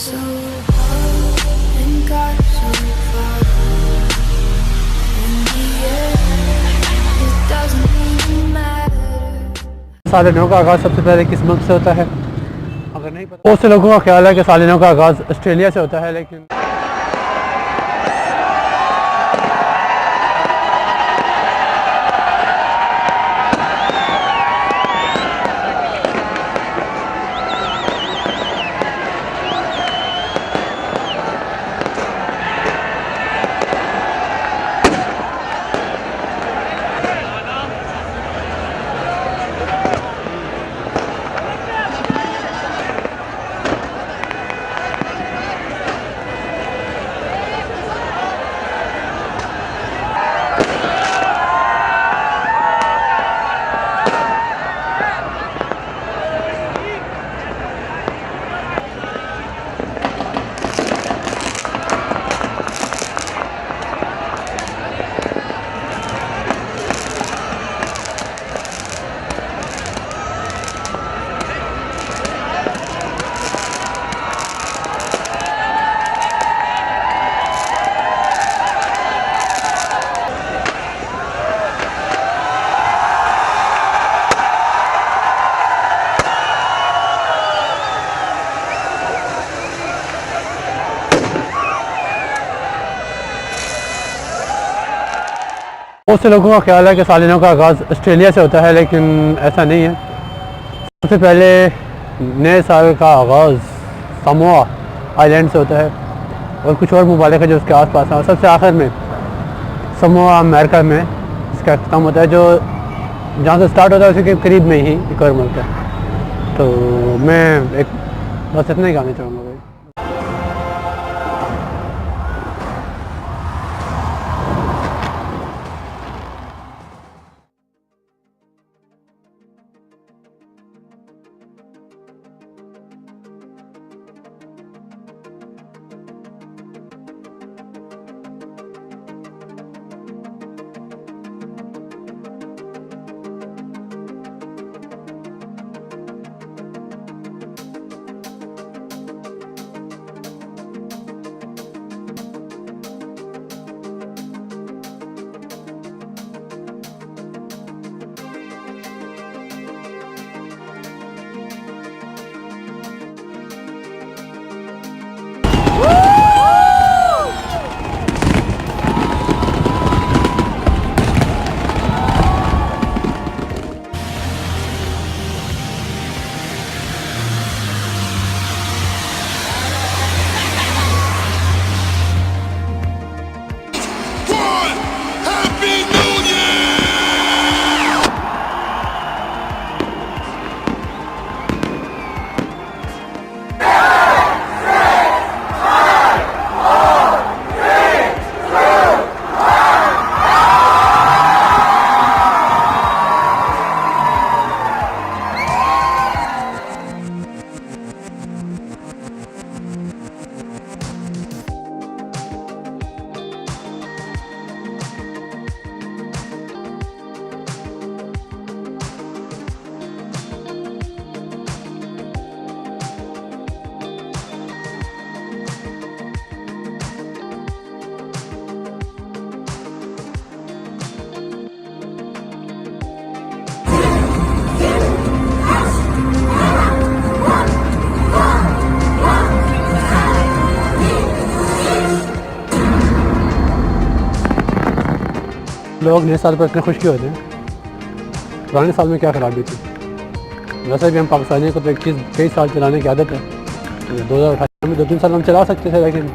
साल नौ का आगाज़ सबसे पहले किस मुल्क से होता है? अगर नहीं पता, बहुत से लोगों का ख्याल है कि साल नौ का आगाज़ ऑस्ट्रेलिया से होता है, लेकिन बहुत से लोगों का ख्याल है कि साल नौ का आगाज़ ऑस्ट्रेलिया से होता है, लेकिन ऐसा नहीं है। सबसे पहले नए साल का आगाज़ समोआ आइलैंड से होता है और कुछ और ममालिक है जो उसके आस पास हैं, और सबसे आखिर में समोआ अमेरिका में इसका अख्ताम होता है, जो जहाँ से स्टार्ट होता है उसी के करीब में ही एक और मुल्क है। तो मैं एक बस इतना ही कहना चाहूँगा भाई। लोग नए साल पर इतने खुश क्यों होते हैं? पुराने साल में क्या खराबी थी? वैसे भी हम पाकिस्तानियों को तो एक चीज़ कई साल चलाने की आदत है। 2018 में 2-3 साल हम चला सकते थे, लेकिन